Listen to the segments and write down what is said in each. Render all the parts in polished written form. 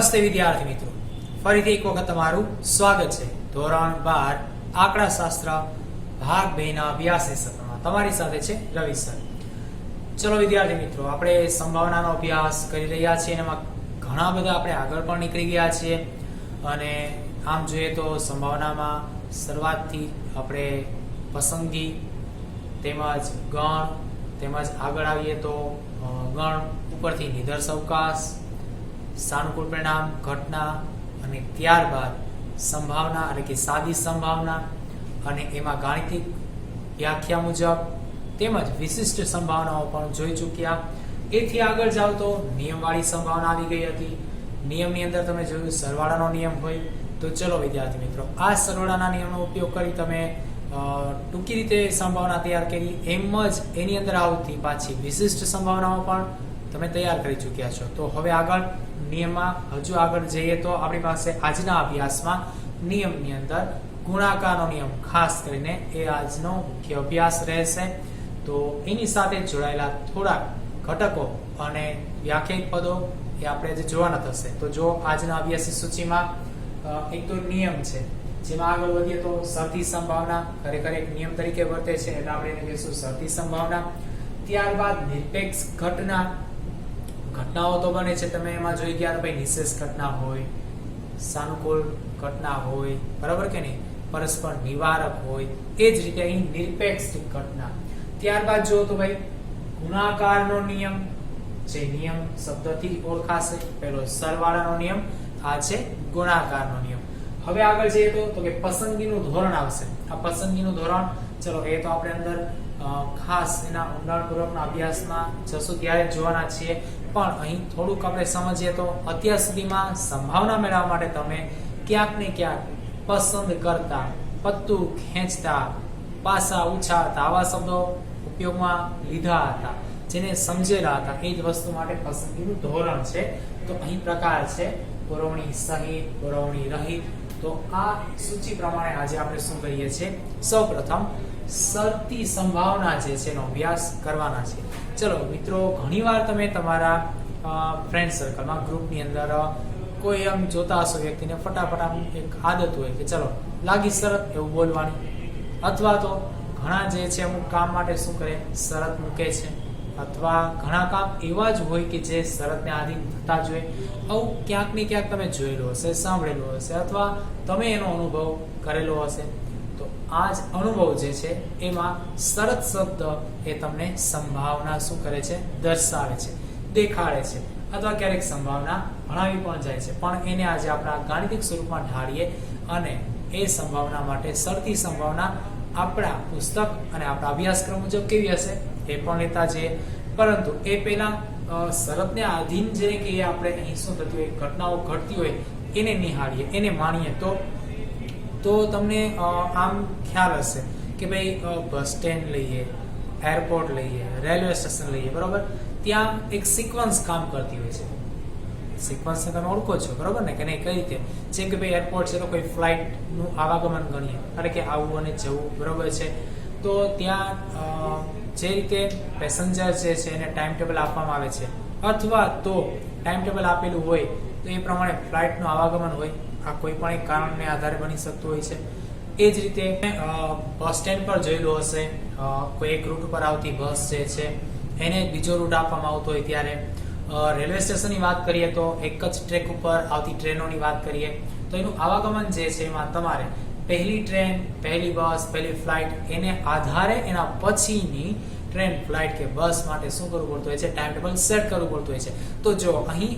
નમસ્તે વિદ્યાર્થી મિત્રો, ફરીથી એક વખત તમારું સ્વાગત છે ધોરણ 12 આંકડાશાસ્ત્ર ભાગ 2 ના અભ્યાસની સત્રમાં. તમારી સાથે છે રવિ સર. ચલો વિદ્યાર્થી મિત્રો, આપણે સંભાવનાનો અભ્યાસ કરી રહ્યા છીએ અને એમાં ઘણા બધા આપણે આગળ પણ નીકળી ગયા છીએ. અને આમ જોઈએ તો સંભાવનામાં શરૂઆતથી આપણે પસંદગી તેમજ ગણ તેમજ આગળ આવીએ તો ગણ ઉપરથી નિદર્શ અવકાશ, સાનુકૂળ પરિણામ, ઘટના અને ત્યારબાદ સંભાવના એટલે કે સાદી સંભાવના અને એમાં ગાણિતિક વ્યાખ્યા મુજબ તેમજ વિશિષ્ટ સંભાવનાઓ પણ જોઈ ચૂક્યા. એથી આગળ જાવ તો નિયમવાળી સંભાવના આવી ગઈ હતી. નિયમની અંદર તમે જોયું સરવાળાનો નિયમ હોય. તો ચલો વિદ્યાર્થી મિત્રો, આ સરવાળાના નિયમનો ઉપયોગ કરી તમે ટૂંકી રીતે સંભાવના તૈયાર કરી. એમ જ એની અંદર આવતી પાછી વિશિષ્ટ સંભાવનાઓ પણ તમે તૈયાર કરી ચૂક્યા છો. તો હવે આગળ નિયમમાં હજુ આગળ જઈએ તો આપણી પાસે આજના અભ્યાસમાં નિયમની અંદર ગુણાકારનો નિયમ ખાસ કરીને એ આજનો મુખ્ય અભ્યાસ રહેશે. તો એની સાથે જોડાયેલા થોડા ઘટકો અને વ્યાખ્યાયિત પદો એ આપણે આજે જોવાના થશે. તો જો આજના અભ્યાસની સૂચિમાં એક તો નિયમ છે, જેમાં આગળ વધીએ તો શરતી સંભાવના ખરેખર એક નિયમ તરીકે વર્તે છે એટલે આપણે એને કહીશું શરતી સંભાવના. ત્યારબાદ નિરપેક્ષ ઘટનાઓ તો બને છે, તમે એમાં જોઈ ગયા ભાઈ નિશેષ ઘટના હોય, સાનુકૂળ ઘટના હોય, બરાબર કે નહીં, પરસ્પર નિવારક હોય. એ જ રીતે અહીં નિરપેક્ષ ઘટના. ત્યારબાદ જો તો ભાઈ ગુણાકારનો નિયમ, જે નિયમ શબ્દથી ઓળખાશે. પહેલો સરવાળાનો નિયમ, આ છે ગુણાકારનો નિયમ. હવે આગળ જઈએ તો કે પસંદગીનું ધોરણ આવશે. આ પસંદગીનું ધોરણ, ચલો એ તો આપણે અંદર ખાસ એના ઊંડાણપૂર્વકના અભ્યાસમાં જશું ત્યારે જોવાના છીએ. પણ અહીં થોડુંક આપણે સમજીએ તો અત્યાર સુધીમાં સંભાવના મેળવવા માટે તમે ક્યાંક ને ક્યાંક પસંદ કરતા, પત્તું ખેંચતા, પાસા ઉછાળતા આવા શબ્દો ઉપયોગમાં લીધા હતા, જેને સમજેલા હતા. એ જ વસ્તુ માટે પસંદગીનું ધોરણ છે. તો અહીં પ્રકાર છે પુરવણી સહિત, પુરવણી રહિત. તો આ સૂચિ પ્રમાણે આજે આપણે શું કરીએ છીએ, સૌપ્રથમ શરતી સંભાવના જે છે એનો અભ્યાસ કરવાના છે. ચલો મિત્રો, ઘણીવાર તમે તમારા ફ્રેન્ડ સર્કલમાં ગ્રુપની અંદર કોઈ એમ જોતા હશો વ્યક્તિને ફટાફટ આમ એક આદત હોય કે ચલો લાગી શરત એવું બોલવાની, અથવા તો ઘણા જે છે અમુક કામ માટે શું કરે શરત મૂકે છે, અથવા ઘણા કામ એવા જ હોય કે જે શરતને આધીન થતા જ હોય. આવું ક્યાંક ને ક્યાંક તમે જોયેલું હશે, સાંભળેલું હશે, અથવા તમે એનો અનુભવ કરેલો હશે. તો આ જ અનુભવ જે છે એમાં શરત શબ્દ એ તમને સંભાવના શું કરે છે, દર્શાવે છે, દેખાડે છે, અથવા ક્યારેક સંભાવના ભણાવી પણ જાય છે. પણ એને આજે આપણા ગાણિતિક સ્વરૂપમાં ઢાળીએ અને એ સંભાવના માટે શરતી સંભાવના આપણા પુસ્તક અને આપણા અભ્યાસક્રમ મુજબ કેવી હશે એ પણ લેતા જઈએ. પરંતુ એ પહેલા શરતને આધીન જે કે આપણે અહીં શું થતી હોય, ઘટનાઓ ઘટતી હોય એને નિહાળીએ, એને માણીએ તો તમને આમ ખ્યાલ હશે કે ભાઈ બસ સ્ટેન્ડ લઈએ, એરપોર્ટ લઈએ, રેલવે સ્ટેશન લઈએ, બરોબર, ત્યાં એક સિક્વન્સ કામ કરતી હોય છે. સિક્વન્સને તમે ઓળખો છો, બરોબર ને, કે નહીં, કઈ રીતે? જેમ કે ભાઈ એરપોર્ટ છે તો કોઈ ફ્લાઇટનું આવાગમન ગણીએ, એટલે કે આવવું અને જવું, બરોબર છે. તો ત્યાં જે રીતે પેસેન્જર જે છે એને ટાઈમ ટેબલ આપવામાં આવે છે, અથવા તો ટાઈમ ટેબલ આપેલું હોય તો એ પ્રમાણે ફ્લાઇટનું આવાગમન હોય. આ કોઈ પણ એક કારણને આધારે બની શકતું હોય છે. એ જ રીતે બસ સ્ટેન્ડ પર જોયેલું હશે, કોઈ એક રૂટ ઉપર આવતી બસ જે છે એને બીજો રૂટ આપવામાં આવતો હોય. ત્યારે રેલવે સ્ટેશનની વાત કરીએ તો એક જ ટ્રેક ઉપર આવતી ટ્રેનોની વાત કરીએ તો એનું આવાગમન જે છે એમાં તમારે પહેલી ટ્રેન, પહેલી બસ, પહેલી ફ્લાઇટ એને આધારે એના પછીની ટ્રેન, ફ્લાઇટ કે બસ માટે શું કરવું પડતું હોય છે, ટાઈમ ટેબલ સેટ કરવું પડતું હોય છે. તો જો અહીં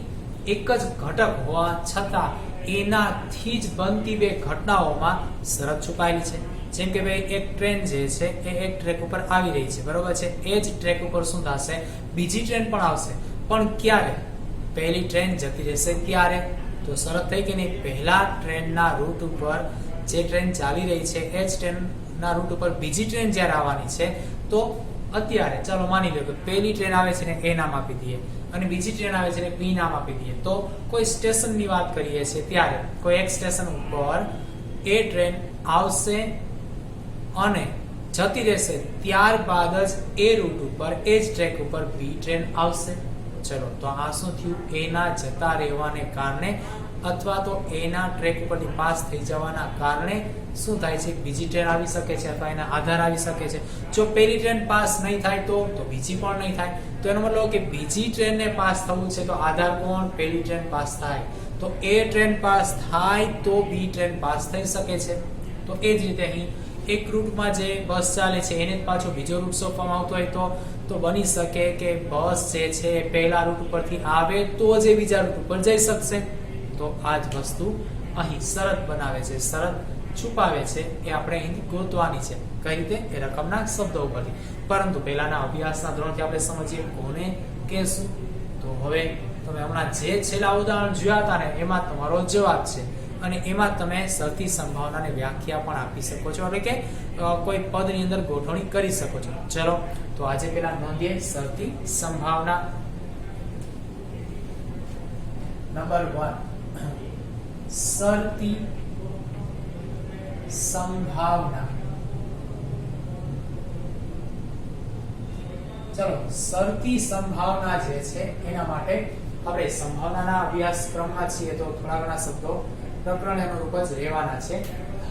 એક જ ઘટક હોવા છતાં એનાથી જ બનતી બે ઘટનાઓમાં શરત છુપાયેલી છે. જેમ કે ભાઈ એક ટ્રેન જે છે એ એક ટ્રેક ઉપર આવી રહી છે, બરોબર છે. એ જ ટ્રેક ઉપર શું થશે, બીજી ટ્રેન પણ આવશે. પણ ક્યારે? પહેલી ટ્રેન જતી રહેશે ત્યારે. તો શરત થઈ કે નહીં, પહેલા ટ્રેનના રૂટ ઉપર જે ટ્રેન ચાલી રહી છે એ જ ટ્રેનના રૂટ ઉપર બીજી ટ્રેન જ્યારે આવવાની છે તો અત્યારે ચાલો માની લો કે પહેલી ટ્રેન આવે છે ને એ નામ આપી દઈએ અને બીજી ટ્રેન આવે છે ને બી નામ આપી દઈએ. તો કોઈ સ્ટેશનની વાત કરીએ છીએ ત્યારે કોઈ એક સ્ટેશન ઉપર એ ટ્રેન આવશે અને જતી રહેશે, ત્યારબાદ જ એ રૂટ ઉપર એ જ ટ્રેક ઉપર બી ટ્રેન આવશે. ચલો તો આ શું થયું? એ ના જતા રહેવાને કારણે અથવા તો એ ના ટ્રેક ઉપરથી પાસ થઈ જવાના કારણે શું થાય છે? બીજી ટ્રેન આવી શકે છે અથવા એના આધાર આવી શકે છે. જો પહેલી ટ્રેન પાસ નહીં થાય તો બીજી પણ નહીં થાય. તો એનો મતલબ કે બીજી ટ્રેનને પાસ થવું છે તો આધાર કોણ? પહેલી ટ્રેન પાસ થાય. તો એ ટ્રેન પાસ થાય તો બી ટ્રેન પાસ થઈ શકે છે. તો એ જ રીતે અહીં એક રૂટમાં જે બસ ચાલે છે એને જ પાછો બીજો રૂટ સોંપવામાં આવતો હોય તો બની શકે કે બસ જે છે એ પહેલા રૂટ ઉપરથી આવે તો જ એ બીજા રૂટ ઉપર જઈ શકશે. તો આ જ વસ્તુ અહીં શરત બનાવે છે, શરત છુપાવે છે, એ આપણે અહીં ગોતવાની છે. કઈ રીતે? એ રકમના શબ્દો ઉપરથી. પરંતુ પહેલાના અભ્યાસના ધોરણથી આપણે સમજીએ કોને કહેશું. તો હવે તમે હમણાં જે છેલ્લા ઉદાહરણ જોયા હતા ને એમાં તમારો જવાબ છે અને એમાં તમે શરતી સંભાવનાની વ્યાખ્યા પણ આપી શકો છો, એટલે કે કોઈ પદની અંદર ગોઠવણી કરી શકો છો. ચલો તો આજે પેલા નોંધીએ શરતી સંભાવના. નંબર 1 શરતી સંભાવના. ચલો શરતી સંભાવના જે છે એના માટે આપણે સંભાવનાના અભ્યાસક્રમમાં છીએ તો થોડા ઘણા શબ્દો પ્રકરણ અનુરૂપ જ રહેવાના છે.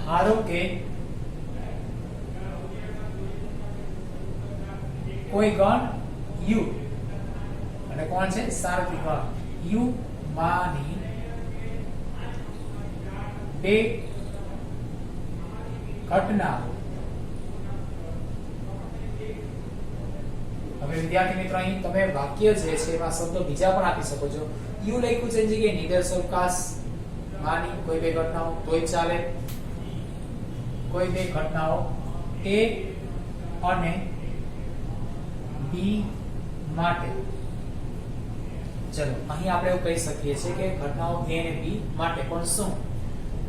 ધારો કે કોઈ ગણ u અને કોણ છે? સાર્વત્રિક ગણ u માની બે ઘટના. હવે વિદ્યાર્થી મિત્રો અહીં તમે વાક્ય જે છે એમાં શબ્દો બીજા પણ આપી શકો છો. u લખ્યું છે જગ્યાએ નિદર્શકાશ માની કોઈ બે ઘટનાઓ તોય ચાલે. કોઈ બે ઘટનાઓ a અને b માટે. ચલો અહીં આપણે એવું કહી શકીએ છીએ કે ઘટનાઓ a અને b માટે પણ શું?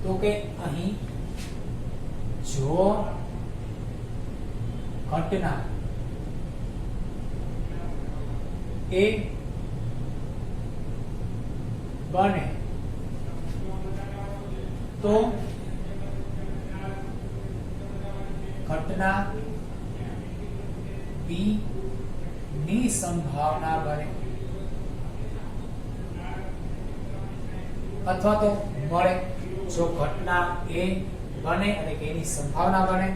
તો કે અહીં જો ઘટના a બને તો ઘટના b ની સંભાવના બને અથવા તો મળે. જો ઘટના a બને અને કે એની સંભાવના બને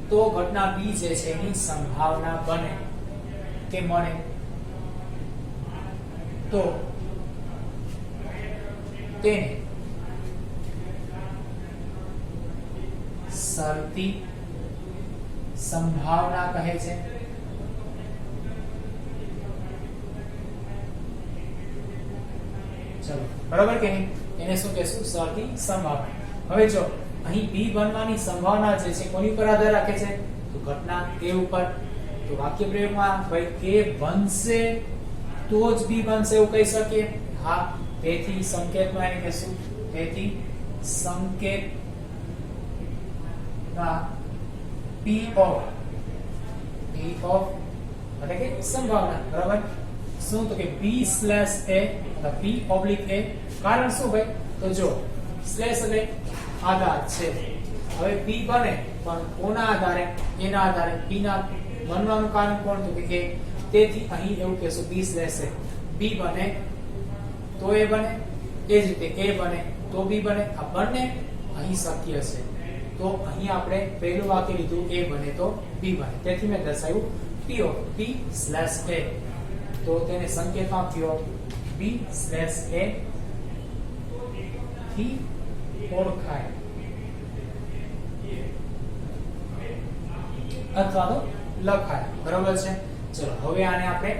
તો ઘટના b જે છે એની સંભાવના બને કે મળે તો તેને શરતી સંભાવના કહે છે. ચલો બરાબર કે નહીં? એને શું કહેશું? શરતી સંભાવના. હવે જો અહીં b બનવાની સંભાવના જે છે કોની પર આધાર રાખે છે? તો ઘટના a ઉપર. તો વાક્ય પ્રયોગમાં ભાઈ a બનશે તો જ b બનશે એવું કહી શકીએ. હા, તેથી સંકેતમાં એને કહેશું. તેથી સંકેતમાં p of એટલે કે સંભાવના. બરાબર? શું? તો કે b/a અથવા p/a. કારણ શું ભાઈ? તો જો સ્લેશ એટલે આધાર છે. હવે p બને પણ કોના આધારે? એના આધારે. p ના બનવાનું કારણ કોણ? તો કે a. તેથી અહીં એવું કહેશું b/a. b બને તો a બને, એ જ રીતે a બને તો b બને. આ બંને અહીં શક્ય છે. તો અહીં આપણે પહેલું વાક્ય લીધું a બને તો b બને. તેથી મેં દર્શાવ્યું p/a. તો તેને સંકેતમાં p/a થી ઓળખાય અથવા તો લખાય. બરાબર છે? ચલો હવે આને આપણે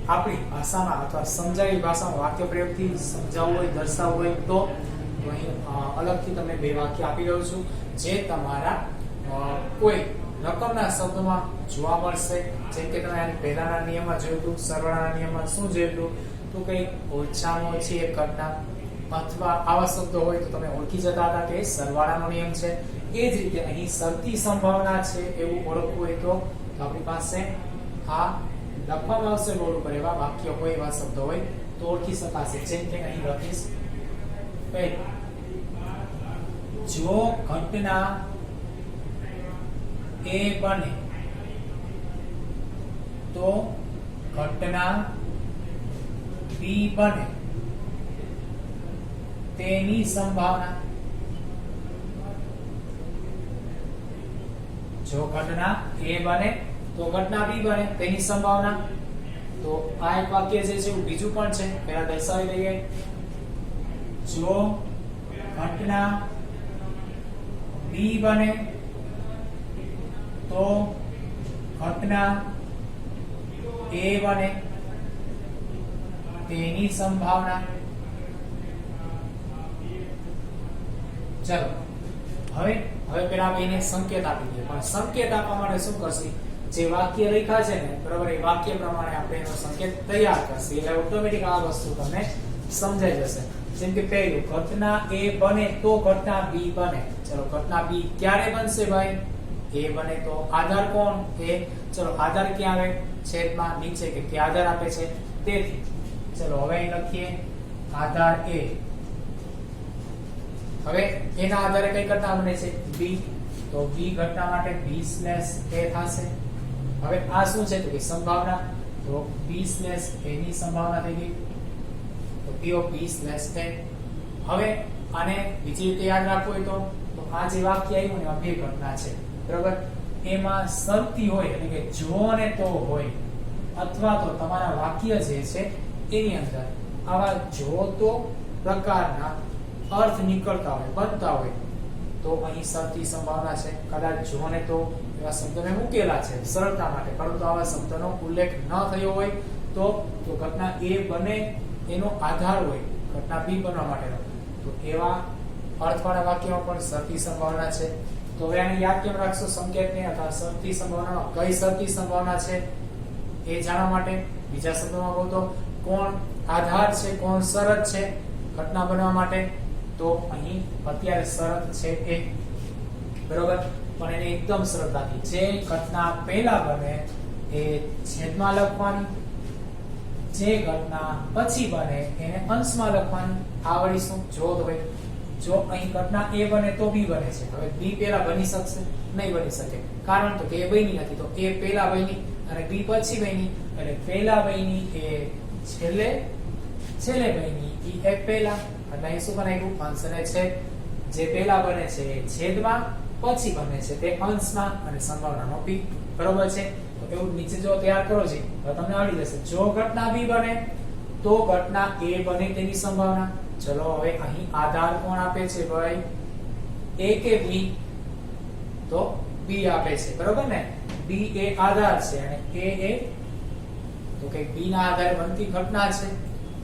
આપણી ભાષામાં અથવા સમજાવી ભાષામાં વાક્ય પ્રયોગથી સમજાવવું હોય, દર્શાવવું હોય તો અહીં અલગથી તમને બે વાક્ય આપી રહ્યો છું જે તમારા કોઈ રકમના શબ્દમાં જોવા મળશે. જેમ કે તમે આની પહેલાના નિયમમાં જોયું હતું, સરવાળાના નિયમમાં શું જોયું હતું? તો કંઈક ઓછામાં ઓછી એક ઘટના અથવા આવા શબ્દો હોય તો તમે ઓળખી જતા હતા કે સરવાળાનો નિયમ છે. એ જ રીતે અહીં શરતી સંભાવના છે એવું ઓળખવું હોય તો આપણી પાસે આ લખવામાં આવશે બોર્ડ ઉપર. એવા વાક્ય હોય, એવા શબ્દો હોય તો ઓળખી શકાશે. જેમ કે અહીં લખીશ જો ઘટના a બને તો ઘટના b બી બને તેની સંભાવના, જો ઘટના A બને તો ઘટના B બને તેની સંભાવના. તો આ એક વાક્ય જે છે બીજું પણ છે, પહેલા દર્શાવી દઈએ. જો ઘટના B બને તો ઘટના A બને તેની સંભાવના. ચલો હવે પેલા બેને સંકેત આપી દે, પણ સંકેત આપવા માટે શું કરશે? જે વાક્ય લખ્યા છે ને બરાબર, એ વાક્ય પ્રમાણે આપણે એનો સંકેત તૈયાર કરશે એટલે ઓટોમેટિક આ વસ્તુ તમને સમજાઈ જશે. જેમ કે પહેલું, ઘટના A બને તો ઘટના B બને. ચલો ઘટના B ક્યારે બનશે ભાઈ? A બને તો આધાર કોણ? A. ચલો આધાર ક્યાં આવે? છેદમાં નીચે કે આધાર આપે છે તેથી. ચલો હવે અહીં લખીએ આધાર A. હવે એના આધારે કઈ ઘટના બને છે? B. તો B ઘટના માટે B/A થશે. હવે આ શું છે તો કે સંભાવના, તો B/A ની સંભાવના થઈ ગઈ, તો P of B/A. હવે આને બીજી રીતે યાદ રાખવું હોય તો આ જે વાક્ય આવ્યું ને આ બે ઘટના છે બરાબર, એમાં શરતી હોય એટલે કે જો અને તો હોય, અથવા તો તમારા વાક્ય જે છે એની અંદર આવા જો તો પ્રકારના અર્થ નીકળતા હોય, બનતા હોય તો અહીં શરતી સંભાવના છે. કદાચ જો ને તો એવા શબ્દોને મૂકેલા છે સરળતા માટે, પરંતુ આવા શબ્દનો ઉલ્લેખ ન થયો હોય તો ઘટના A બને એનો આધાર હોય ઘટના B બનવા માટેનો, તો એવા અર્થવાળા વાક્યમાં પણ શરતી સંભાવના છે. તો હવે આને યાદ કેમ રાખશો સંકેતને અથવા શરતી સંભાવનાનો? કઈ શરતી સંભાવના છે એ જાણવા માટે બીજા શબ્દોમાં કહું તો કોણ આધાર છે, કોણ શરત છે ઘટના બનવા માટે? તો અહીં અત્યારે શરત છે એ બરોબર, પણ એને એકદમ સરળતાથી જે ઘટના પહેલા બને એ છેદમાં લખવાની, જે ઘટના પછી બને એને અંશમાં લખવાની. આવડી શું જો તો ભાઈ, જો અહીં ઘટના A બને તો B બને છે. હવે B પહેલા બની શકશે? નહીં બની શકે, કારણ તો કે A બની નથી, તો A પહેલા બની અને B પછી બની, એટલે પહેલા બની એ છેલ્લે બની એ પહેલા, એટલે અહીં શું બનાવ્યું? અંશ અને છેદ. જે પહેલા બને છે એ છેદમાં, પછી બને છે તે અંશમાં અને સંભાવનાનો P. બરોબર છે? તો એવું નીચે જો તૈયાર કરો છે તો તમને આવડી જશે. જો ઘટના B બને તો ઘટના A બને તેની સંભાવના. ચલો હવે અહીં આધાર કોણ આપે છે ભાઈ? A કે B? તો B આપે છે બરોબર ને. B એ આધાર છે અને A એ તો કે B ના આધારે બનતી ઘટના છે.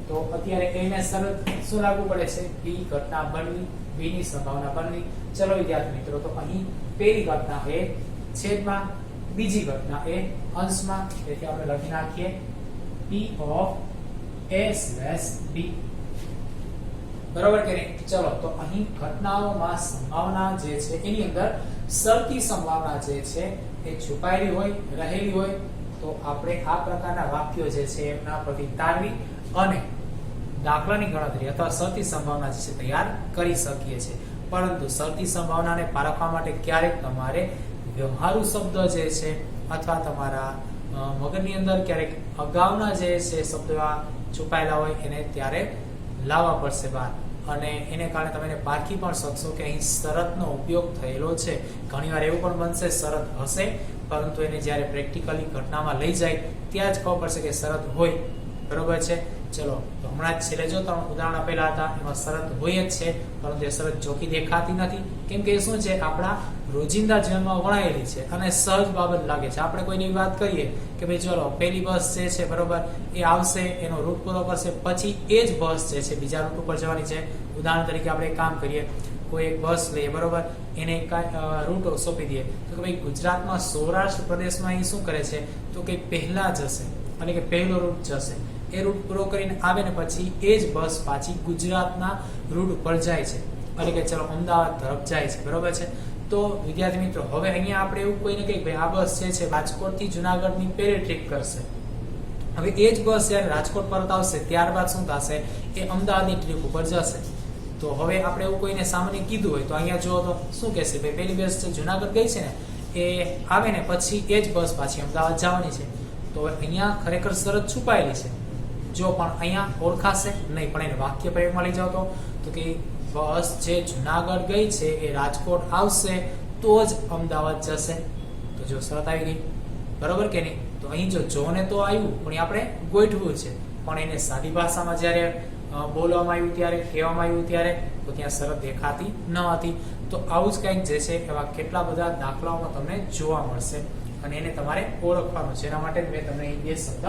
તો અત્યારે A ને શરત શું લાગુ પડે છે? B ઘટના બનવી, B ની સંભાવના બનવી. ચલો વિદ્યાર્થી મિત્રો, તો અહીં પહેલી ઘટના એ છેદમાં, બીજી ઘટના એ અંશમાં, તેથી આપણે લખી નાખીએ P of A/B. બરોબર કે નહીં? ચલો તો અહીં ઘટનાઓમાં સંભાવના જે છે એની અંદર શરતી સંભાવના જે છે એ છુપાયેલી હોય, રહેલી હોય, તો આપણે આ પ્રકારના વાક્યો જે છે એમના પરથી તારવી અને દાખલાની ગણતરી અથવા શરતી સંભાવના જે છે તૈયાર કરી શકીએ છીએ. પરંતુ શરતી સંભાવનાને પારખવા માટે ક્યારેક તમારે વ્યવહારુ શબ્દ જે છે અથવા તમારા મગજની અંદર ક્યારેક અગાઉના જે છે શબ્દો છુપાયેલા હોય એને ત્યારે લાવવા પડશે બહાર, અને એને કારણે તમે એને પારખી પણ શકશો કે અહીં શરતનો ઉપયોગ થયેલો છે. ઘણીવાર એવું પણ બનશે શરત હશે, પરંતુ એને જ્યારે પ્રેક્ટિકલી ઘટનામાં લઈ જાય ત્યાં જ ખબર પડશે કે શરત હોય. બરોબર છે? ચલો તો હમણાં જ છેલ્લે જો ત્રણ ઉદાહરણ આપેલા હતા એમાં શરત હોય જ છે, પરંતુ એ શરત ચોખ્ખી દેખાતી નથી, કેમ કે એ શું છે આપણા રોજિંદા જીવનમાં વણાયેલી છે અને સહજ બાબત લાગે છે. આપણે કોઈની વાત કરીએ કે ભાઈ ચલો પહેલી બસ જે છે બરોબર એ આવશે, એનો રૂટ પૂરો કરશે, પછી એ જ બસ જે છે બીજા રૂટ ઉપર જવાની છે. ઉદાહરણ તરીકે આપણે એક કામ કરીએ, કોઈ એક બસ લઈએ બરોબર, એને રૂટ સોંપી દઈએ તો કે ભાઈ ગુજરાતમાં સૌરાષ્ટ્ર પ્રદેશમાં અહીં શું કરે છે તો કે પહેલા જશે, એટલે કે પહેલો રૂટ જશે. એ રૂટ પૂરો કરીને આવે ને પછી એ જ બસ પાછી ગુજરાતના રૂટ ઉપર જાય છે, એટલે કે ચલો અમદાવાદ તરફ જાય છે. બરોબર છે? તો વિદ્યાર્થી મિત્રો હવે અહીંયા આપણે એવું કોઈને કહીએ ભાઈ આ બસ છે રાજકોટથી જુનાગઢની પેરે ટ્રીપ કરશે. હવે એ જ બસ જ્યારે રાજકોટ પરત આવશે ત્યારબાદ શું થશે? એ અમદાવાદની ટ્રીપ ઉપર જશે. તો હવે આપણે એવું કોઈને સામાન્ય કીધું હોય તો અહીંયા જો તો શું કહેશે ભાઈ પહેલી બસ છે જુનાગઢ ગઈ છે ને એ આવે ને પછી એ જ બસ પાછી અમદાવાદ જવાની છે. તો અહીંયા ખરેખર શરત છુપાયેલી છે. જો પણ અહીંયા ઓળખાશે નહીં, પણ એને વાક્ય પ્રયોગમાં લઈ જાઓ તો કે બસ જે જુનાગઢ ગઈ છે એ રાજકોટ આવશે તો જ અમદાવાદ જશે. તો જો શરત આવી ગઈ, બરોબર કે નહીં? તો અહીં જો ને તો આવ્યું પણ આપણે ગોઠવું છે, પણ એને સાદી ભાષામાં જ્યારે બોલવામાં આવ્યું ત્યારે, કહેવામાં આવ્યું ત્યારે તો ત્યાં શરત દેખાતી ન હતી. તો આવું જ કંઈક જે છે એવા કેટલા બધા દાખલાઓમાં તમને જોવા મળશે અને એને તમારે ઓળખવાનું છે. એના માટે મેં તમને એ શબ્દ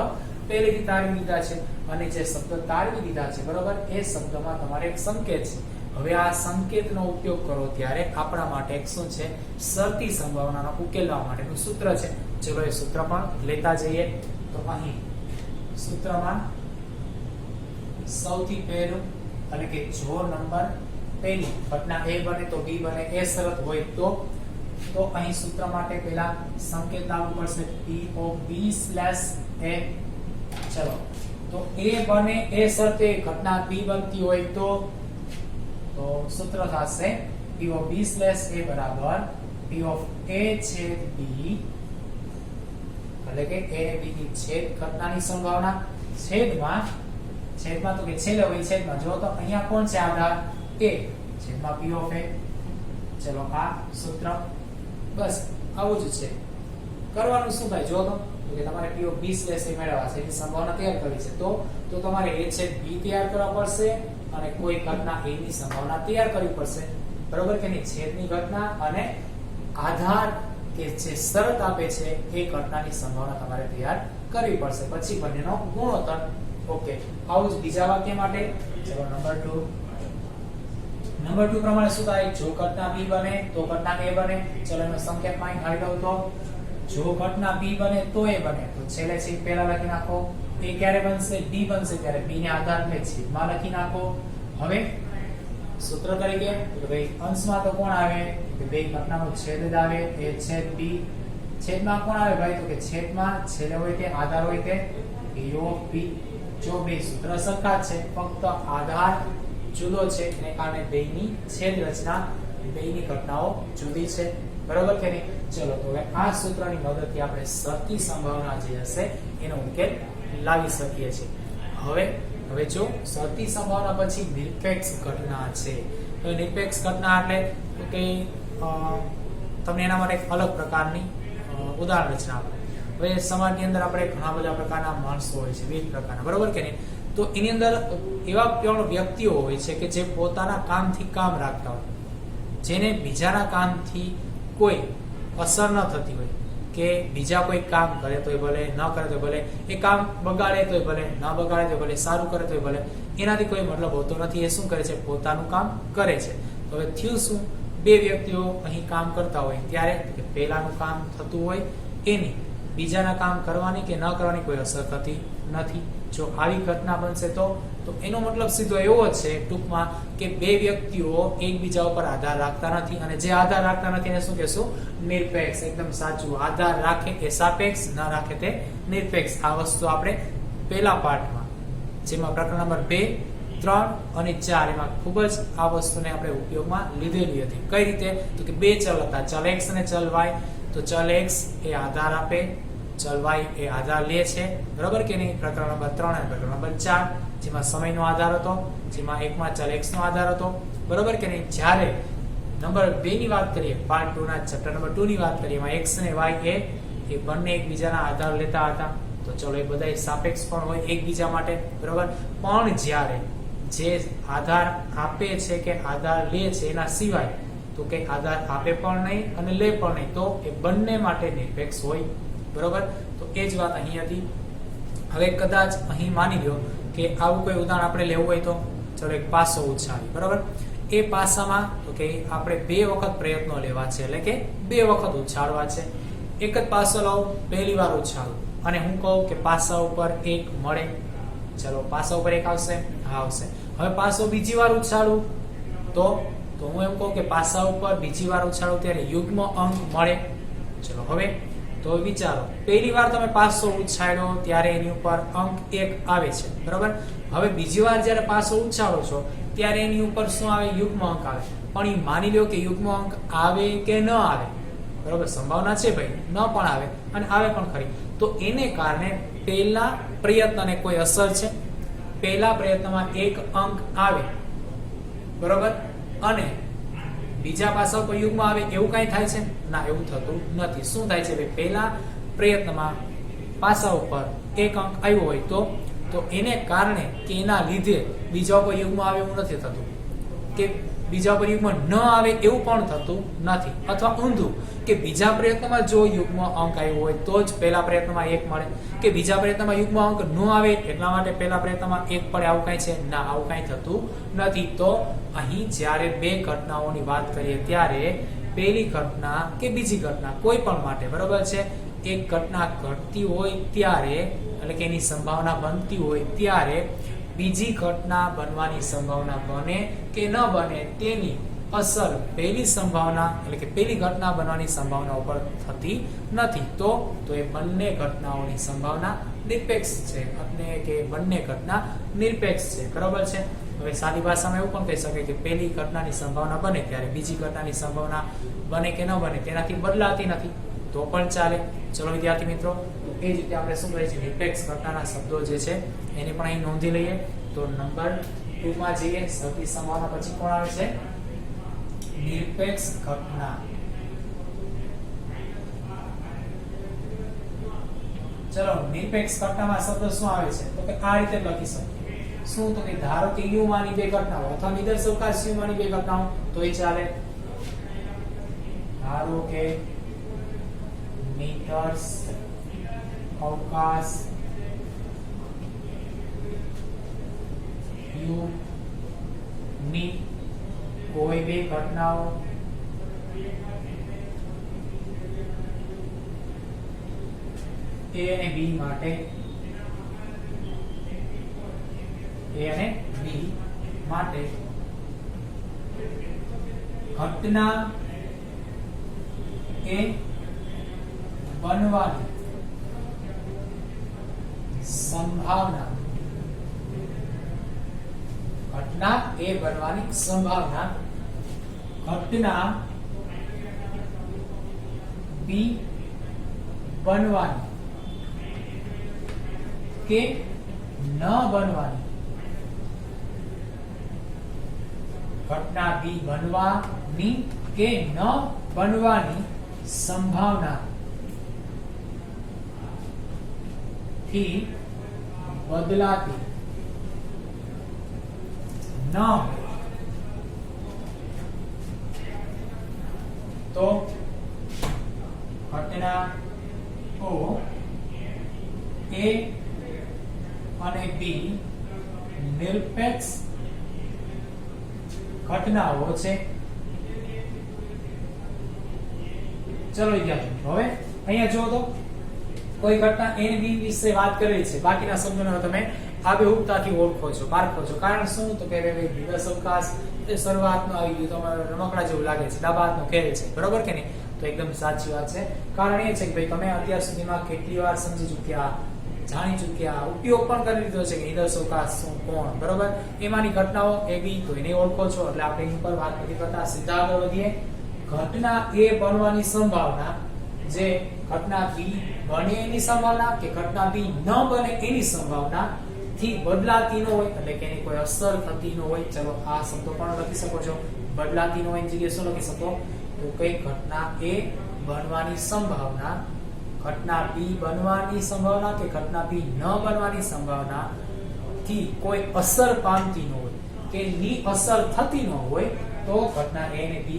પહેલેથી તારવી દીધા છે અને જે શબ્દ તારવી દીધા છે, બરોબર, એ શબ્દમાં તમારે એક સંકેત છે. હવે આ સંકેતનો ઉપયોગ કરો ત્યારે આપણા માટે એક શું છે, શરતી સંભાવનાનો ઉકેલવા માટેનું સૂત્ર છે. ચલો એ સૂત્ર પણ લેતા જઈએ. તો અહીં સૂત્રમાં સૌથી પહેલું એટલે કે જો નંબર પહેલી ઘટના A બને તો B બને એ શરત હોય તો અહીં સૂત્ર માટે પહેલા સંકેત લાવવું પડશે P of B/A. ચલો તો A બને એ શરતે ઘટના B બનતી હોય તો સૂત્ર થશે P of B/A બરાબર P of A છેદ B, એટલે કે A અને B ની છેદ ઘટનાની સંભાવના છેદમાં તો કે છેલ્લે હોય છેદમાં, જો તો અહીંયા કોણ છે આધાર A છેદમાં P of A. ચલો આ સૂત્ર બસ આવું જ છે. કરવાનું શું થાય જો તો કે તમારે P of B/A મેળવવા છે, એની સંભાવના તૈયાર કરવી છે તો તમારે A છેદ B તૈયાર કરવા પડશે અને કોઈ ઘટના A ની સંભાવના તૈયાર કરવી પડશે, બરોબર કે નહીં? છેદની ઘટના અને આધાર કે જે શરત આપે છે એ ઘટનાની સંભાવના તમારે તૈયાર કરવી પડશે, પછી બંનેનો ગુણોત્તર. ઓકે, આવું જ બીજા વાક્ય માટે. ચલો નંબર 2 પ્રમાણે શું થાય? જો ઘટના B બને તો ઘટના A બને. ચલો એનો સંકેતમાં અહીં આવી દઉં તો જો ઘટના B બને તો A બને, તો છેલ્લે છે પહેલા લખી નાખો. A ક્યારે બનશે? B બનશે ત્યારે B ને આધાર લે છેદમાં લખી નાખો. હવે સૂત્ર તરીકે તો ભાઈ અંશમાં તો કોણ આવે? કે બે ઘટનાનો છેદ જ આવે, A છેદ B. છેદમાં કોણ આવે ભાઈ? તો કે છેદમાં છેલ્લે હોય તે આધાર હોય તે P of B. જો બે સૂત્ર સરખા છે, ફક્ત આધાર જુદો છે એને કારણે બેની છેદ રચના, બેની ઘટનાઓ જુદી છે, બરોબર કે નહીં? ચલો તો હવે આ સૂત્રની મદદથી આપણે શરતી સંભાવના જે હશે એનો ઉકેલ લાવી શકીએ છીએ. હવે જો શરતી સંભાવના પછી નિરપેક્ષ ઘટના છે. તો નિરપેક્ષ ઘટના એટલે કે તમને એના માટે એક અલગ પ્રકારની ઉદાહરણ રચના આપો. હવે સમાજની અંદર આપણે ઘણા બધા પ્રકારના માણસો હોય છે, વિવિધ પ્રકારના, બરોબર કે નહીં? તો એની અંદર એવા પણ વ્યક્તિઓ હોય છે કે જે પોતાના કામથી કામ રાખતા હોય, જેને બીજાના કામથી કોઈ અસર ન થતી હોય, કે બીજા કોઈ કામ કરે તોય ભલે, ન કરે તોય ભલે, એ કામ બગાડે તોય ભલે, ન બગાડે તોય ભલે, સારું કરે તોય ભલે, એનાથી કોઈ મતલબ હોતો નથી. એ શું કરે છે? પોતાનું કામ કરે છે. તો હવે થયું શું? બે વ્યક્તિઓ અહીં કામ કરતા હોય ત્યારે પહેલાનું કામ થતું હોય એની બીજાના કામ કરવાની કે ન કરવાની કોઈ અસર થતી નથી. જો આવી ઘટના બનશે તો એનો મતલબ સીધો એવો જ છે ટૂંકમાં કે બે વ્યક્તિઓ એકબીજા ઉપર આધાર રાખતા નથી, અને જે આધાર રાખતા નથી એને શું કહેશું? નિરપેક્ષ. એકદમ સાચું. આધાર રાખે એ સાપેક્ષ, ન રાખે તે નિરપેક્ષ. આ વસ્તુ આપણે પહેલા પાઠમાં, જેમાં પ્રકરણ નંબર 2, 3 અને 4 એમાં ખૂબ જ આ વસ્તુને આપણે ઉપયોગમાં લીધેલી હતી. કઈ રીતે? તો કે બે ચલ હતા, ચલ x અને ચલ y. તો ચલ x એ આધાર આપે, ચલ y એ આધાર લે છે, બરોબર કે નહીં? પ્રકરણ નંબર 3 અને પ્રકરણ નંબર 4 જેમાં સમયનો આધાર હતો, જેમાં એકમાં ચલ x નો આધાર હતો, બરોબર કે નહીં? જ્યારે નંબર 2 ની વાત કરીએ, પાર્ટ 2 ના ચેપ્ટર નંબર 2 ની વાત કરીએ, એમાં x અને y એ બંને એકબીજાના આધાર લેતા હતા. તો ચલો એ બધા સાપેક્ષ પણ હોય એકબીજા માટે, બરોબર? પણ જ્યારે જે આધાર આપે છે કે આધાર લે છે એના સિવાય તો કે આધાર આપે પણ નહીં અને લે પણ નહીં, તો એ બંને માટે નિરપેક્ષ હોય, બરોબર? તો એ જ વાત અહીં હતી. હવે કદાચ અહીં માની લો કે આવું કોઈ ઉદાહરણ આપણે લેવું હોય તો ચલો એક પાસો ઉછાળી, બરોબર? એ પાસામાં તો કે આપણે 2 વખત પ્રયત્નો લેવા છે, એટલે કે 2 વખત ઉછાળવા છે. એક જ પાસો લાવો, પહેલી વાર ઉછાળું અને હું કહું કે પાસા ઉપર 1 મળે. ચલો પાસા ઉપર 1 આવશે? હા આવશે. હવે પાસો બીજી વાર ઉછાળું તો હું એમ કહું કે પાસા ઉપર બીજી વાર ઉછાળું ત્યારે યુગ્મ અંક મળે. ચલો હવે તો વિચારો, પહેલી વાર તમે પાસો ઉછાળ્યો ત્યારે એની ઉપર અંક 1 આવે છે, બરોબર? હવે બીજી વાર જ્યારે પાસો ઉછાળો છો ત્યારે એની ઉપર શું આવે? યુગ્મ અંક આવે. પણ એ માની લો કે યુગ્મ અંક આવે કે ન આવે, બરોબર? સંભાવના છે ભાઈ, ન પણ આવે અને આવે પણ ખરી. તો એને કારણે પહેલા પ્રયત્નને કોઈ અસર છે? પહેલા પ્રયત્નમાં એક અંક આવે બરોબર અને બીજા પાસા ઉપર યુગ્મ આવે એવું કઈ થાય છે ના એવું થતું નથી શું થાય છે પહેલા પ્રયત્નમાં પાસા ઉપર એક અંક આવ્યો હોય તો એને કારણે કે એના લીધે બીજા ઉપર યુગ્મ આવે એવું નથી થતું કે બીજા ઉપર યુગ્મ ન આવે એવું પણ થતું નથી અથવા ઊંધું કે બીજા પ્રયત્નમાં જો યુગ્મ અંક આવ્યો હોય તો જ પહેલા પ્રયત્નમાં એક મળે કે બીજા પ્રયત્નમાં યુગ્મ અંક ન આવે એટલા માટે પહેલા પ્રયત્નમાં એક પડે આવું કઈ છે ના આવું કઈ થતું નથી તો અહીં જ્યારે બે ઘટનાઓની વાત કરીએ ત્યારે પહેલી ઘટના કે બીજી ઘટના કોઈ પણ માટે બરોબર છે એક ઘટના ઘટતી હોય ત્યારે એટલે કે એની સંભાવના બનતી હોય ત્યારે બીજી ઘટના બનવાની સંભાવના બને કે ન બને તેની અસર પહેલી સંભાવના એટલે કે પહેલી ઘટના બનવાની સંભાવના ઉપર થતી નથી તો એ બંને ઘટનાઓની સંભાવના નિરપેક્ષ છે એટલે કે બંને ઘટના નિરપેક્ષ છે બરાબર છે હવે સાદી ભાષામાં એવું પણ કહી શકાય કે પહેલી ઘટનાની સંભાવના બને ત્યારે બીજી ઘટનાની સંભાવના બને કે ન બને તેનાથી બદલાતી નથી તો પણ ચાલે ચલો વિદ્યાર્થી મિત્રો એ જ રીતે આપણે શું કહીએ છીએ નિરપેક્ષ ઘટનાના શબ્દો જે છે એને પણ અહીં નોંધી લઈએ તો નંબર 2 માં જઈએ સૌથી સંભાવના પછી કોણ આવે છે નિરપેક્ષ ઘટના ચલો નિરપેક્ષ ઘટનામાં શબ્દ શું આવે છે તો કે આ રીતે લખી શકીએ શું તો કે ધારો કે u માની બે ઘટનાઓ અથવા નિદર્શકાશ u માની બે ઘટનાઓ તો એ ચાલે ધારો કે મીટર્સ અવકાશ u ની કોઈ બે ઘટનાઓ a અને b માટે ઘટના એ બનવાની સંભાવના ઘટના એ બનવાની સંભાવના ઘટના બી બનવાની કે ન બનવાની ઘટના બી બનવાની કે ન બનવાની સંભાવના થી બદલાતી ન તો ઘટના ઓ એ અને બી નિરપેક્ષ ઘટનાઓ છે ચલો વિદ્યાર્થી હવે અહીંયા જો તો કોઈ ઘટના a અને b વિશે વાત કરેલી છે બાકીના શબ્દોને તમે આબેહૂબતાથી ઓળખો છો પારખો છો કારણ શું તો કે દિવસ અવકાશ એ શરૂઆતમાં આવી ગયું તમારે રમકડા જેવું લાગે છે ડાબા હાથનો ખેલ છે બરોબર કે નહીં તો એકદમ સાચી વાત છે કારણ એ છે કે ભાઈ તમે અત્યાર સુધીમાં કેટલી વાર સમજી ચૂક્યા જાણી ચૂક્યા ઉપયોગ પણ કરી લીધો છે કે નિદર્શ અવકાશ શું કોણ બરોબર એમાંની ઘટનાઓ એ બી તો એને ઓળખો છો એટલે આપણે એની પર વાત નથી કરતા સીધા આગળ વધીએ ઘટના એ બનવાની સંભાવના જે ઘટના બી બને એની સંભાવના કે ઘટના બી ન બને એની સંભાવના થી બદલાતી ન હોય એટલે કે એની કોઈ અસર થતી ન હોય ચલો આ શબ્દો પણ લખી શકો છો બદલાતી ન હોય એની જગ્યાએ શું લખી શકો તો કઈ ઘટના એ બનવાની સંભાવના ઘટના બી બનવાની સંભાવના કે ઘટના બી ન બનવાની સંભાવના થી કોઈ અસર પામતી ન હોય કે ની અસર થતી ન હોય તો ઘટના a અને b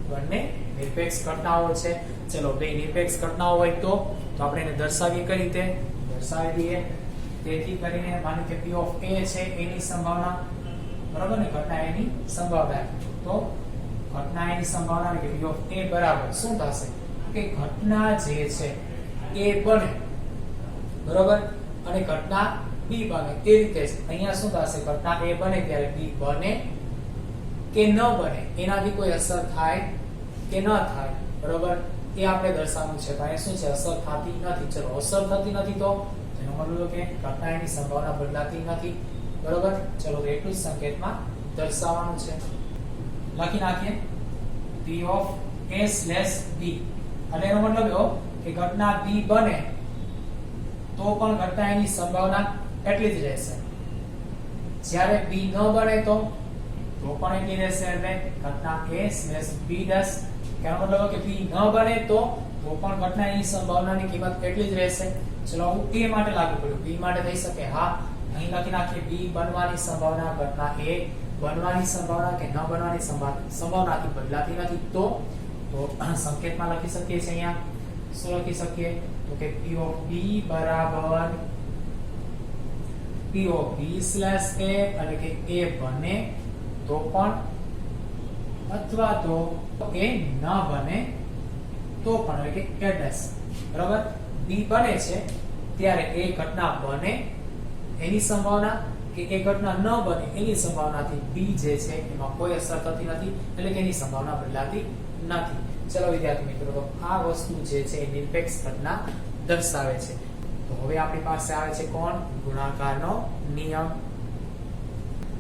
બંને નિરપેક્ષ ઘટનાઓ છે ચલો બે નિરપેક્ષ ઘટનાઓ હોય તો આપણે એને દર્શાવીએ કઈ રીતે દર્શાવી દઈએ તેથી કરીને માનો કે p ઓફ a છે એની સંભાવના બરાબર ને ઘટના a ની સંભાવના તો ઘટના a ની સંભાવના કે p ઓફ a બરાબર શું થશે કે ઘટના જે છે a બને બરાબર અને ઘટના b બને એ રીતે અહીંયા શું થશે ઘટના a બને ત્યારે b બને કે ન બને એનાથી કોઈ અસર થાય કે ન થાય બરાબર એ આપણે દર્શાવવું છે તો શું છે અસર થતી નથી ચલો અસર થતી નથી તો એનો મતલબ કે ઘટનાની સંભાવના બદલાતી નથી બરાબર ચલો તો એટલું જ સંકેતમાં દર્શાવવાનું છે લખી નાખીએ p of a slash b અને એનો મતલબ એવો કે ઘટના b બને તો પણ ઘટનાની સંભાવના એટલી જ રહેશે જ્યારે b ન બને તો પણ એટલી રહેશે એટલે ઘટના a/b', કેનો મતલબ કે b ન બને તો પણ ઘટનાની સંભાવનાની કિંમત એટલી જ રહેશે. ચલો હું a માટે લાગુ કરું. b માટે થઈ શકે હા, અહીં લખી નાખીએ b બનવાની સંભાવના ઘટના a બનવાની સંભાવના કે ન બનવાની સંભાવનાથી બદલાતી નથી. તો સંકેતમાં લખી શકીએ છીએ અહીંયા શું લખી શકીએ તો કે p of b બરાબર p of b/a એટલે કે a બને તો પણ અથવા તો a ન બને તો પણ એટલે કે a', બરાબર. b બને છે ત્યારે એ ઘટના બને એની સંભાવના કે એ ઘટના ન બને એની સંભાવનાથી b જે છે એમાં કોઈ અસર થતી નથી એટલે કે એની સંભાવના બદલાતી નથી. ચલો વિદ્યાર્થી મિત્રો, તો આ વસ્તુ જે છે એ નિરપેક્ષ ઘટના દર્શાવે છે. તો હવે આપણી પાસે આવે છે કોણ? ગુણાકારનો નિયમ.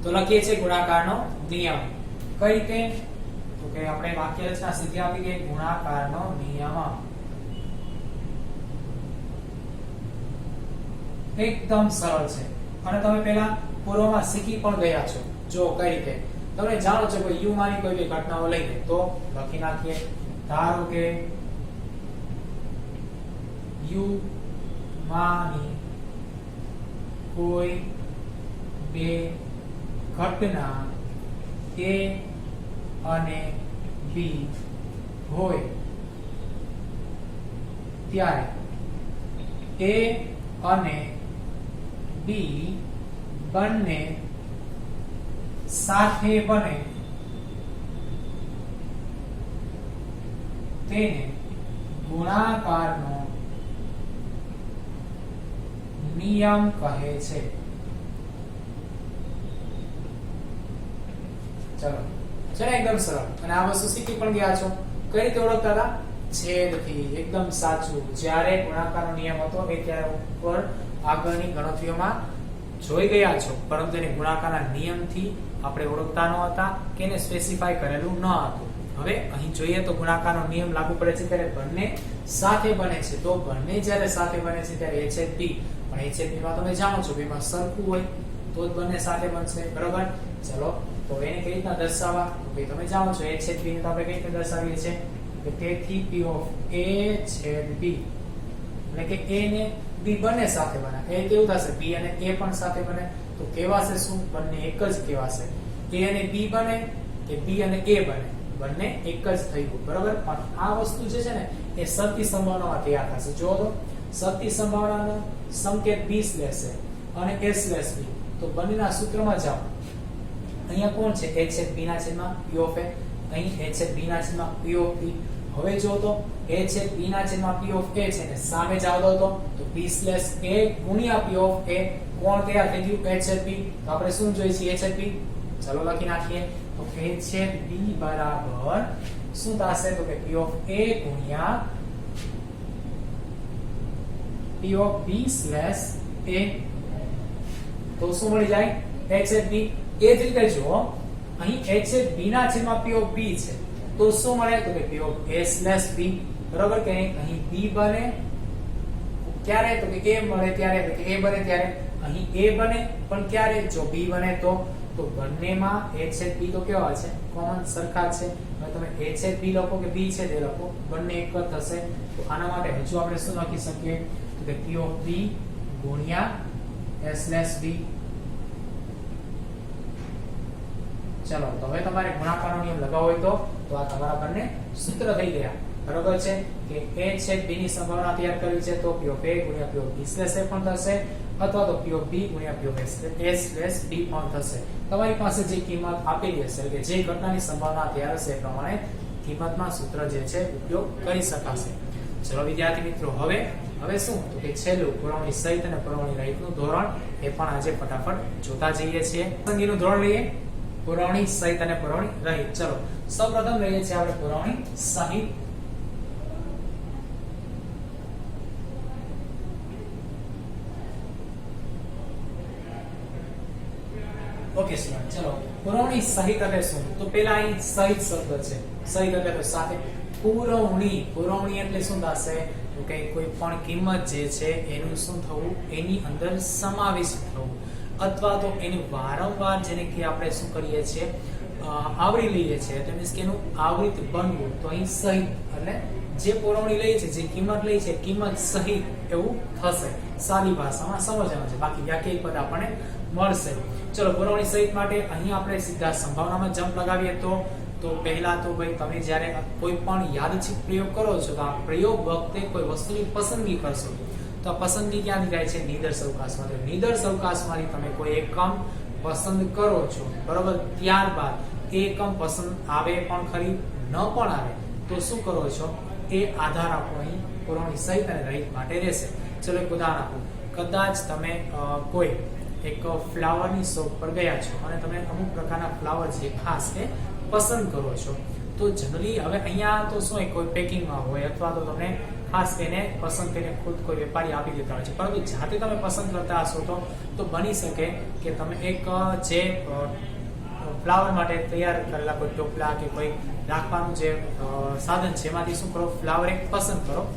તો લખીએ છીએ ગુણાકારનો નિયમ. કઈ રીતે? તો કે આપણે વાક્ય રચના સીધી આપી કે ગુણાકારનો નિયમ એકદમ સરળ છે અને તમે પહેલા પૂર્વમાં શીખી પણ ગયા છો. જો કઈ રીતે તમે જાણો છો કે u માની કોઈ બી ઘટનાઓ લઈને તો લખી નાખીએ. ધારો કે u માની કોઈ બે ઘટના a અને b હોય ત્યારે a અને b બંને સાથે બને તેને ગુણાકારનો નિયમ કહે છે. ચલો એકદમ સરળ. અને આ વસ્તુ શીખી પણ ગયા છો. કઈ રીતે ઓળખતા હતા? છેદથી. એકદમ સાચું. જ્યારે ગુણાકારનો નિયમ હતો એ ત્યારે ઉપર આગળની ગણતરીઓમાં જોઈ ગયા છો, પરંતુ એને ગુણાકારના નિયમથી આપણે ઓળખતા ન હતા કે એને સ્પેસિફાય કરેલું ન હતું. હવે અહીં જોઈએ તો ગુણાકારનો નિયમ લાગુ પડે છે ત્યારે બંને સાથે બને છે. તો બંને જ્યારે સાથે બને છે ત્યારે a/b, પણ a/b માં તમે જાણો છો બેમાં સરખું હોય તો જ બંને સાથે બનશે, બરાબર. ચલો તો એને કઈ રીતના દર્શાવવા? તો ભાઈ તમે જાણો છો a/b ને તો આપણે કઈ રીતે દર્શાવીએ છીએ કે તેથી p of a/b એટલે કે a ને b બંને સાથે બને. એ કેવું થશે? b અને a પણ સાથે બને તો કેવાશે શું? બંને એક જ કેવાશે. a અને b બને કે b અને a બને, બંને એક જ થઈ ગયું, બરાબર. પણ આ વસ્તુ જે છે ને એ શરતી સંભાવનામાં તૈયાર થશે. જો તો શરતી સંભાવનાનો સંકેત b લેશે અને a/b, તો બંનેના સૂત્રમાં જાઓ. અહીંયા કોણ છે? a/b ના છેદમાં p of a, અહીં a/b ના છેદમાં p of b. હવે જો તો a/b ના છેદમાં p of a છે ને સામે જાવ દો તો p/a ગુણ્યા p of a કોણ તૈયાર થઈ ગયું? a/b. તો આપણે શું જોઈએ છીએ? a/b. ચલો લખી નાખીએ. તો a/b બરાબર શું થશે? તો કે p of a ગુણ્યા p of b/a. તો શું મળી જાય? a/b. એ જ રીતે જો અહીં a/b ના છેદમાં p of b છે તો શું મળે? તો કે p of a/b, બરાબર. કે અહીં b બને ક્યારે? તો કે a મળે ત્યારે, એટલે કે a બને ત્યારે. અહીં a બને પણ ક્યારે? જો b બને તો બંનેમાં a/b તો કેવા છે? કોમન સરખા છે. હવે તમે a/b લખો કે b છે તે લખો, બંને એક જ થશે. તો આના માટે હજુ આપણે શું લખી શકીએ? તો કે p of b ગુણ્યા a/b. ચલો તો હવે તમારે ગુણાકારનો નિયમ લગાવવો હોય તો આ તમારા બંને સૂત્ર થઈ ગયા, બરોબર છે. કે a/b ની સંભાવના તૈયાર કરવી છે તો p of a ગુણ્યા p of b/a પણ થશે, અથવા તો p of b ગુણ્યા p of a/b પણ થશે. તમારી પાસે જે કિંમત આપેલી હશે કે જે ઘટનાની સંભાવના તૈયાર હશે એ પ્રમાણે કિંમતમાં સૂત્ર જે છે ઉપયોગ કરી શકાશે. ચલો વિદ્યાર્થી મિત્રો, હવે શું? તો કે છેલ્લું પુરવણી સહિત અને પુરવણી રહિતનું ધોરણ એ પણ આજે ફટાફટ જોતા જઈએ છીએ. પસંદગીનું ધોરણ લઈએ, પુરવણી સહિત અને પુરવણી રહિત. ચલો સૌપ્રથમ લઈએ છીએ આપણે પુરવણી સહિત. ઓકે સ્ટુડન્ટ, ચલો પુરવણી સહિત એટલે શું? તો પહેલા અહીં સહિત શબ્દ છે. સહિત એટલે તો સાથે. પુરવણી એટલે શું થશે? તો કે કોઈ પણ કિંમત જે છે એનું શું થવું? એની અંદર સમાવિષ્ટ થવું. અથવા તો એને વારંવાર જેને કે આપણે શું કરીએ છીએ આવરી લઈએ છીએ એટલે મીન્સ કે એનું આવૃત બનવું તો અહીં સહિત એટલે જે પુરવણી લઈએ છે જે કિંમત લઈએ છે કિંમત સહિત એવું થશે સાદી ભાષામાં સમજવાનું છે બાકી વ્યાખ્યાયિત પદ આપણને મળશે ચલો પુરવણી સહિત માટે અહીં આપણે સીધા સંભાવનામાં જમ્પ લગાવીએ તો પહેલા તો ભાઈ તમે જ્યારે કોઈ પણ યાદચ્છિક પ્રયોગ કરો છો તો આ પ્રયોગ વખતે કોઈ વસ્તુની પસંદગી કરશો તો આ પસંદગી ક્યાંથી થાય છે નિદર્શ અવકાશમાંથી નિદર્શ અવકાશમાંથી તમે કોઈ એકમ પસંદ કરો છો બરોબર ત્યારબાદ એ એકમ પસંદ આવે પણ ખરી ન પણ આવે તો શું કરો છો એ આધાર આપો અહીં પુરવણી સહિત અને રહિત માટે રહેશે ચલો એક ઉદાહરણ આપો કદાચ તમે કોઈ એક ફ્લાવરની શોપ પર ગયા છો અને તમે અમુક પ્રકારના ફ્લાવર જે ખાસ એ પસંદ કરો છો તો જનરલી હવે અહીંયા તો શું હોય કોઈ પેકિંગમાં હોય અથવા તો તમને ખાસ કરીને પસંદ કરીને ખુદ કોઈ વેપારી આપી દેતા હોય છે પરંતુ જાતે તમે પસંદ કરતા હશો તો બની શકે કે તમે એક જે ફ્લાવર માટે તૈયાર કરેલા કોઈ ટોપલા કે કોઈ રાખવાનું જે સાધન છે એમાંથી શું કરો ફ્લાવર એક પસંદ કરો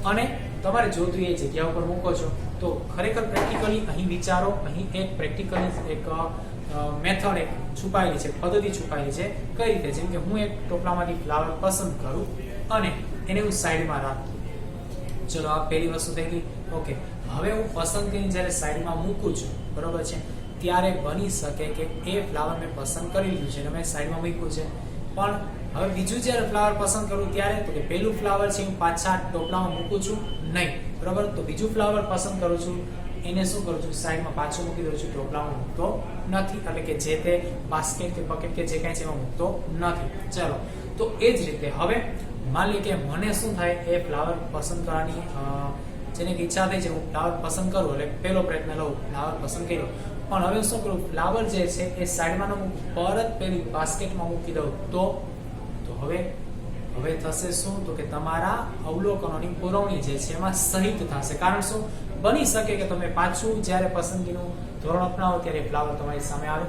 અને તમારે જોતું એ જગ્યા ઉપર મૂકો છો તો ખરેખર પ્રેક્ટિકલી અહીં વિચારો અહીં એક પ્રેક્ટિકલી એક મેથડ એક છુપાયેલી છે પદ્ધતિ છુપાયેલી છે કઈ રીતે જેમ કે હું એક ટોપલામાંથી ફ્લાવર પસંદ કરું અને એને હું સાઈડમાં રાખું ચલો આ પહેલી વસ્તુ થઈ ગઈ ઓકે હવે હું પસંદ કરીને જ્યારે સાઈડમાં મૂકું છું બરોબર છે ત્યારે બની શકે કે એ ફ્લાવર મેં પસંદ કરી લીધું છે અને મેં સાઈડમાં મૂક્યું છે પણ હવે બીજું જ્યારે ફ્લાવર પસંદ કરું ત્યારે તો કે પહેલું ફ્લાવર છે હું પાછા ટોપલામાં મૂકું છું નહીં બરાબર તો બીજું ફ્લાવર પસંદ કરું છું એને શું કરું છું સાઈડમાં પાછું મૂકી દઉં છું ટોપલામાં મૂકતો નથી એટલે કે જે તે બાસ્કેટ કે બકેટ કે જે કાંઈ છે એમાં મૂકતો નથી ચલો તો એ જ રીતે હવે માની લે કે મને શું થાય એ ફ્લાવર પસંદ કરવાની જેને ઈચ્છા થઈ છે હું ફ્લાવર પસંદ કરું એટલે પહેલો પ્રયત્ન લઉં ફ્લાવર પસંદ કર્યો પણ હવે શું કરું ફ્લાવર જે છે એ સાઈડમાં પરત પેલી બાસ્કેટમાં મૂકી દઉં તો હવે થશે શું તો કે તમારા અવલોકનોની પુરવણી જે છે એમાં સહિત થશે કારણ શું બની શકે કે તમે પાછું જ્યારે પસંદગીનું ધોરણ અપનાવો ત્યારે ફ્લાવર તમારી સામે આવે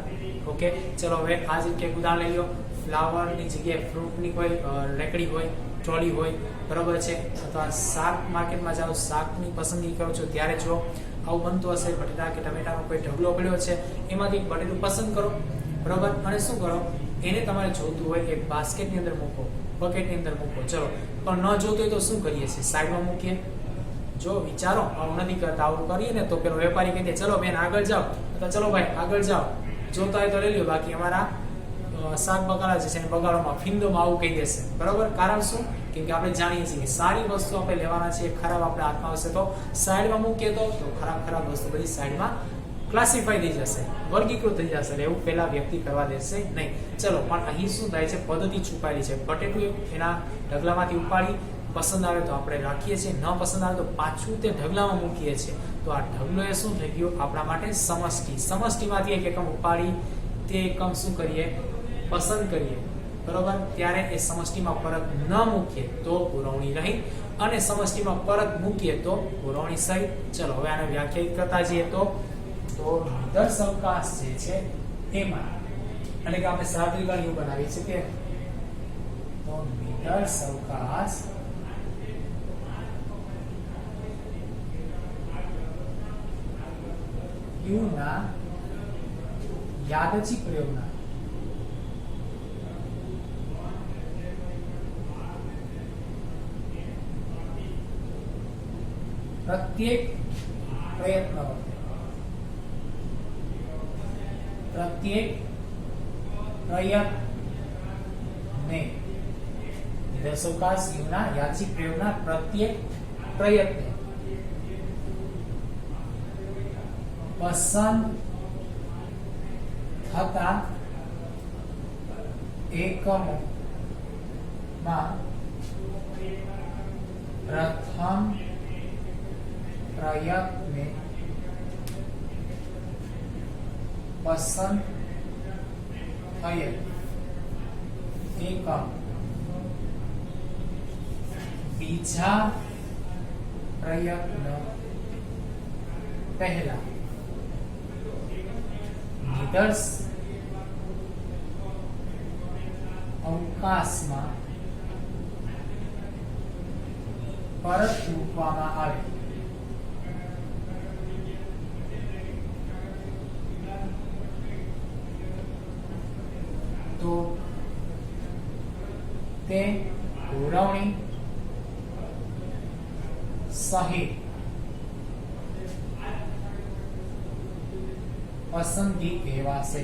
ઓકે ચલો હવે આ જ એક ઉદાહરણ લઈ લો ફ્લાવરની જગ્યાએ ફ્રૂટની કોઈ રેકડી હોય ટ્રોલી હોય બરોબર છે અથવા શાક માર્કેટમાં જાઓ શાકની પસંદગી કરો છો ત્યારે જો આવું બનતું હશે બટેટા કે ટમેટાનો કોઈ ઢગલો પડ્યો છે એમાંથી બટેટું પસંદ કરો બરોબર અને શું કરો એને તમારે જોતું હોય એ બાસ્કેટની અંદર મૂકો બકેટની અંદર મૂકો ચલો પણ ન જોતું હોય તો શું કરીએ છીએ સાઈડમાં મૂકીએ જો વિચારો આવું નથી કરતા આવું કરીએ ને તો પેલો વેપારી કહી દે ચલો બેન આગળ જાઓ અથવા ચલો ભાઈ આગળ જાઓ જોતા હોય તો લઈ લ્યો બાકી અમારા શાક બગાડા જે છે બગાડોમાં ફિંદોમાં આવું કહી દેશે બરાબર કારણ શું કેમ કે આપણે જાણીએ છીએ કે સારી વસ્તુ આપણે લેવાના છે ખરાબ આપણે હાથમાં હશે તો સાઈડમાં મૂકીએ તો ખરાબ વસ્તુ બધી સાઈડમાં ક્લાસિફાઈ થઈ જશે વર્ગીકૃત થઈ જશે એવું પહેલા વ્યક્તિ કરવા દેશે નહીં ચલો પણ અહીં શું થાય છે પદ્ધતિ છુપાયેલી છે બટેટું એના ઢગલામાંથી ઉપાડી પસંદ આવે તો આપણે રાખીએ છીએ ન પસંદ આવે તો પાછું તે ઢગલામાં મૂકીએ છીએ તો આ ઢગલો એ શું થઈ ગયો આપણા માટે સમષ્ટિમાંથી એક એકમ ઉપાડી તે એકમ શું કરીએ પસંદ કરીએ બરોબર ત્યારે એ સમષ્ટિમાં પરત ન મૂકીએ તો પુરવણી રહી અને સમષ્ટિમાં પરત મૂકીએ તો પુરવણી સહિત ચલો હવે આને વ્યાખ્યાયિત કરતા જઈએ તો નિદર્શ અવકાશ જે છે એમાં એટલે કે આપણે સાદરીકરણ એવું બનાવીએ છીએ કે તો નિદર્શ અવકાશ યુના યાદચ્છિક પ્રયોગના પ્રત્યેક પ્રયત્ન નિદર્શ અવકાશ યુના યાદચ્છિક પ્રયોગના પ્રત્યેક પ્રયત્ન પસંદ થતા એકમોમાં પ્રથમ પ્રયત્ને પસંદ થયેલ એકમ બીજા પ્રયત્ન પહેલા નિદર્શ અવકાશમાં પરત મૂકવામાં આવે કે પુરવણી સહિત પસંદગી કહેવાશે.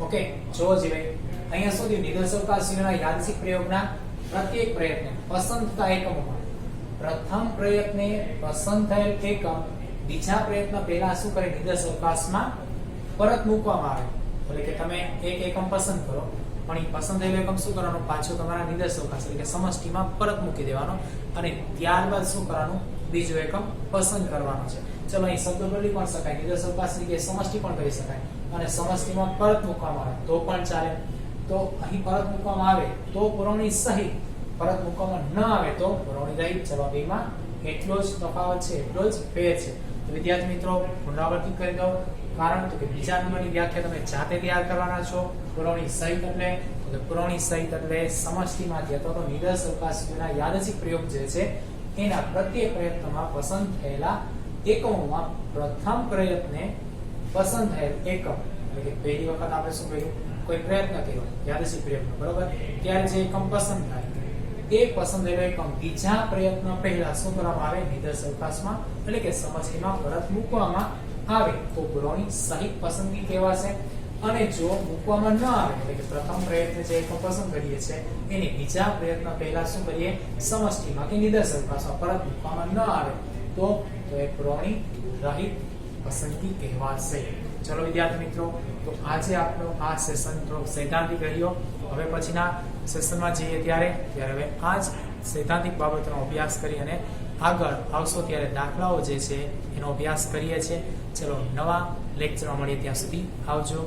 ઓકે, જો જીવે અહીંયા સુધી નિદર્શકાશીના યાદચ્છિક પ્રયોગના પ્રત્યેક પ્રયત્ન પસંદ થતા એકમોમાં પ્રથમ પ્રયત્ને પસંદ થયેલ એકમ બીજા પ્રયત્ન પહેલા શું કરે, નિદર્શકાશમાં પરત મૂકવામાં આવે. એટલે કે તમે એક એકમ પસંદ કરો પણ એ પસંદ થયેલો એકમ શું કરવાનો, પાછો તમારા નિદર્શકાશ એટલે કે સમષ્ટિમાં પરત મૂકી દેવાનો અને ત્યારબાદ શું કરવાનું, બીજો એકમ પસંદ કરવાનો છે. ચલો અહીં શબ્દો બદલી પણ શકાય, નિદર્શકાશ કે સમષ્ટિ પણ કરી શકાય અને સમષ્ટિમાં પરત મૂકવામાં આવે તો પણ ચાલે. તો અહીં પરત મૂકવામાં આવે તો પુરવણી સહિત, પરત મૂકવામાં ન આવે તો પુરવણી રહિત. ચલો બેમાં એટલો જ તફાવત છે, એટલો જ ફેર છે. તો વિદ્યાર્થી મિત્રો પુનરાવર્તિત કરી દો, કારણ કે બીજા નંબરની વ્યાખ્યા તમે જાતે તૈયાર કરવાના છો. પુરવણી સહિત એટલે પુરવણી સહિત એટલે સમષ્ટિમાંથી અથવા તો નિદર્શકાશીના યાદચ્છિક પ્રયોગ જે છે એના પ્રત્યેક પ્રયત્નમાં પસંદ થયેલા એકમોમાં પ્રથમ પ્રયત્ને પસંદ થયેલ એકમ એટલે કે પહેલી વખત આપણે શું કર્યું, કોઈ પ્રયત્ન કર્યો યાદચ્છિક પ્રયોગનો, બરોબર, ત્યારે જે એકમ પસંદ થાય એ પસંદ થયેલો એકમ બીજા પ્રયત્ન પહેલા શું કરવામાં આવે, નિદર્શકાશમાં એટલે કે સમષ્ટિમાં પરત મૂકવામાં આવે તો પુરવણી સહિત પસંદગી કહેવાશે. અને જો મૂકવામાં ન આવે એટલે કે પ્રથમ પ્રયત્ન જે એકમ પસંદ કરીએ છે એને બીજા પ્રયત્ન પહેલા શું કરીએ, સમષ્ટિમાં કે નિદર્શકાશમાં પરત મૂકવામાં ન આવે તો એ પુરવણી રહિત પસંદગી કહેવાશે. ચલો વિદ્યાર્થી મિત્રો, તો આજે આપણો આ સેશન થોડો સૈદ્ધાંતિક રહ્યો. હવે પછીના સેશનમાં જઈએ ત્યારે હવે આ જ સૈદ્ધાંતિક બાબતોનો અભ્યાસ કરી અને આગળ આવશો ત્યારે દાખલાઓ જે છે એનો અભ્યાસ કરીએ છીએ. ચલો નવા લેક્ચરમાં મળીએ, ત્યાં સુધી આવજો.